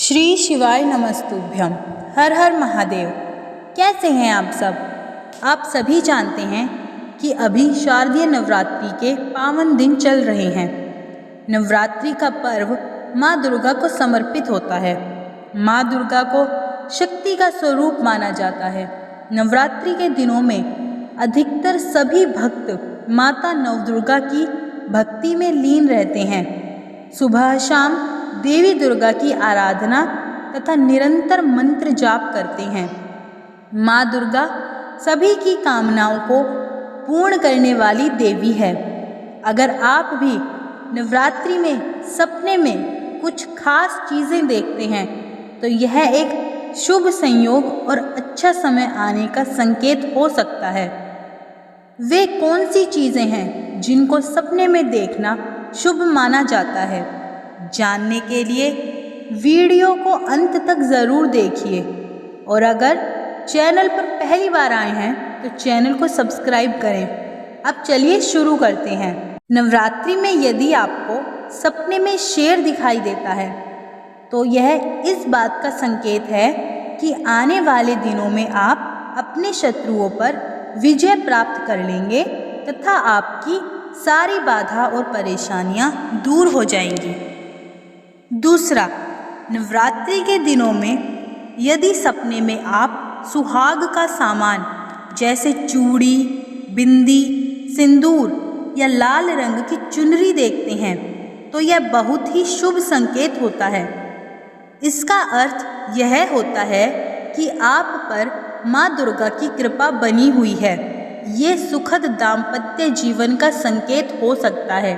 श्री शिवाय नमस्तुभ्यम। हर हर महादेव। कैसे हैं आप सब? आप सभी जानते हैं कि अभी शारदीय नवरात्रि के पावन दिन चल रहे हैं। नवरात्रि का पर्व माँ दुर्गा को समर्पित होता है। माँ दुर्गा को शक्ति का स्वरूप माना जाता है। नवरात्रि के दिनों में अधिकतर सभी भक्त माता नवदुर्गा की भक्ति में लीन रहते हैं। सुबह शाम देवी दुर्गा की आराधना तथा निरंतर मंत्र जाप करते हैं। माँ दुर्गा सभी की कामनाओं को पूर्ण करने वाली देवी है। अगर आप भी नवरात्रि में सपने में कुछ खास चीज़ें देखते हैं तो यह एक शुभ संयोग और अच्छा समय आने का संकेत हो सकता है। वे कौन सी चीज़ें हैं जिनको सपने में देखना शुभ माना जाता है? जानने के लिए वीडियो को अंत तक ज़रूर देखिए और अगर चैनल पर पहली बार आए हैं तो चैनल को सब्सक्राइब करें। अब चलिए शुरू करते हैं। नवरात्रि में यदि आपको सपने में शेर दिखाई देता है तो यह इस बात का संकेत है कि आने वाले दिनों में आप अपने शत्रुओं पर विजय प्राप्त कर लेंगे तथा आपकी सारी बाधा और परेशानियां दूर हो जाएंगी। दूसरा, नवरात्रि के दिनों में यदि सपने में आप सुहाग का सामान जैसे चूड़ी, बिंदी, सिंदूर या लाल रंग की चुनरी देखते हैं तो यह बहुत ही शुभ संकेत होता है। इसका अर्थ यह होता है कि आप पर माँ दुर्गा की कृपा बनी हुई है। ये सुखद दाम्पत्य जीवन का संकेत हो सकता है,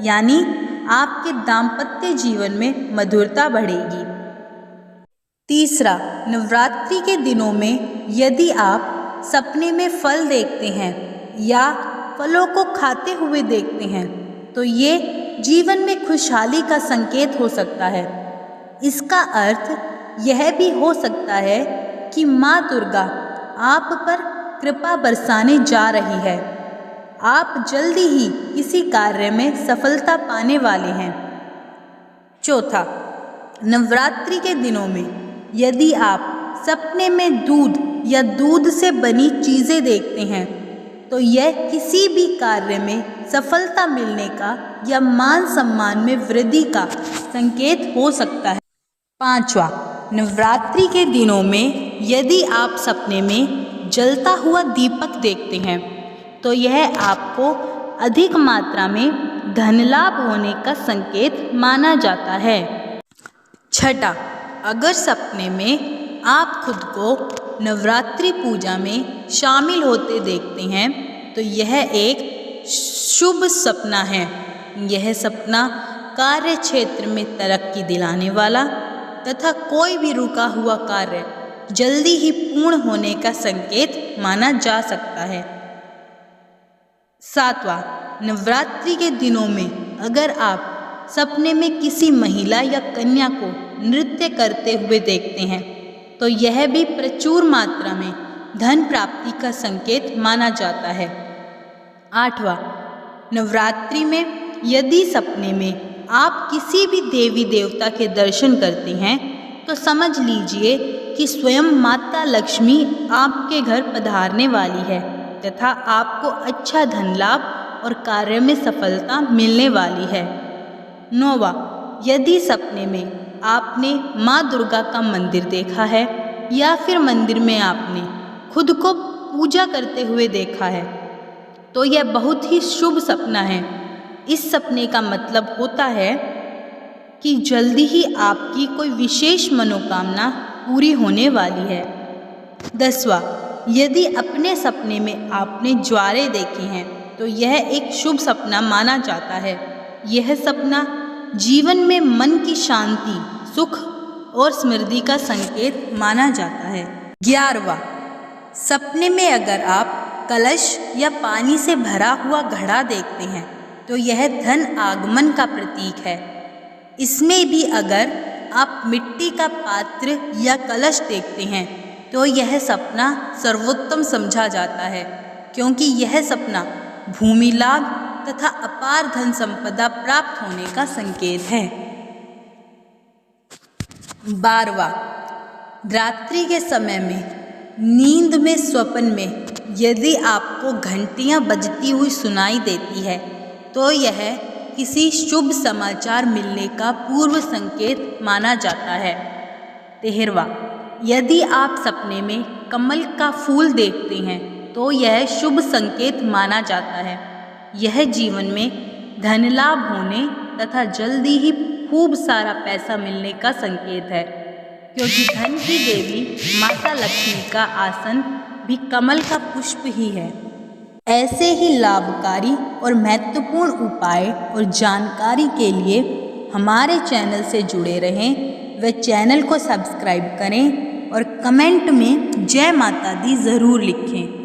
यानी आपके दाम्पत्य जीवन में मधुरता बढ़ेगी। तीसरा, नवरात्रि के दिनों में यदि आप सपने में फल देखते हैं या फलों को खाते हुए देखते हैं तो ये जीवन में खुशहाली का संकेत हो सकता है। इसका अर्थ यह भी हो सकता है कि माँ दुर्गा आप पर कृपा बरसाने जा रही है। आप जल्दी ही किसी कार्य में सफलता पाने वाले हैं। चौथा, नवरात्रि के दिनों में यदि आप सपने में दूध या दूध से बनी चीज़ें देखते हैं तो यह किसी भी कार्य में सफलता मिलने का या मान सम्मान में वृद्धि का संकेत हो सकता है। पांचवा, नवरात्रि के दिनों में यदि आप सपने में जलता हुआ दीपक देखते हैं तो यह आपको अधिक मात्रा में धन लाभ होने का संकेत माना जाता है। छठा, अगर सपने में आप खुद को नवरात्रि पूजा में शामिल होते देखते हैं तो यह एक शुभ सपना है। यह सपना कार्य क्षेत्र में तरक्की दिलाने वाला तथा कोई भी रुका हुआ कार्य जल्दी ही पूर्ण होने का संकेत माना जा सकता है। सातवां, नवरात्रि के दिनों में अगर आप सपने में किसी महिला या कन्या को नृत्य करते हुए देखते हैं तो यह भी प्रचुर मात्रा में धन प्राप्ति का संकेत माना जाता है। आठवां, नवरात्रि में यदि सपने में आप किसी भी देवी देवता के दर्शन करते हैं तो समझ लीजिए कि स्वयं माता लक्ष्मी आपके घर पधारने वाली है तथा आपको अच्छा धन लाभ और कार्य में सफलता मिलने वाली है। नौवां, यदि सपने में आपने माँ दुर्गा का मंदिर देखा है या फिर मंदिर में आपने खुद को पूजा करते हुए देखा है तो यह बहुत ही शुभ सपना है। इस सपने का मतलब होता है कि जल्दी ही आपकी कोई विशेष मनोकामना पूरी होने वाली है। 10वां, यदि अपने सपने में आपने ज्वारे देखे हैं तो यह एक शुभ सपना माना जाता है। यह सपना जीवन में मन की शांति, सुख और समृद्धि का संकेत माना जाता है। 11वां, सपने में अगर आप कलश या पानी से भरा हुआ घड़ा देखते हैं तो यह धन आगमन का प्रतीक है। इसमें भी अगर आप मिट्टी का पात्र या कलश देखते हैं तो यह सपना सर्वोत्तम समझा जाता है, क्योंकि यह सपना भूमि लाभ तथा अपार धन संपदा प्राप्त होने का संकेत है। 12वां, रात्रि के समय में नींद में स्वप्न में यदि आपको घंटियां बजती हुई सुनाई देती है तो यह किसी शुभ समाचार मिलने का पूर्व संकेत माना जाता है। 13वां, यदि आप सपने में कमल का फूल देखते हैं तो यह शुभ संकेत माना जाता है। यह जीवन में धन लाभ होने तथा जल्दी ही खूब सारा पैसा मिलने का संकेत है, क्योंकि धन की देवी माता लक्ष्मी का आसन भी कमल का पुष्प ही है। ऐसे ही लाभकारी और महत्वपूर्ण उपाय और जानकारी के लिए हमारे चैनल से जुड़े रहें व चैनल को सब्सक्राइब करें और कमेंट में जय माता दी ज़रूर लिखें।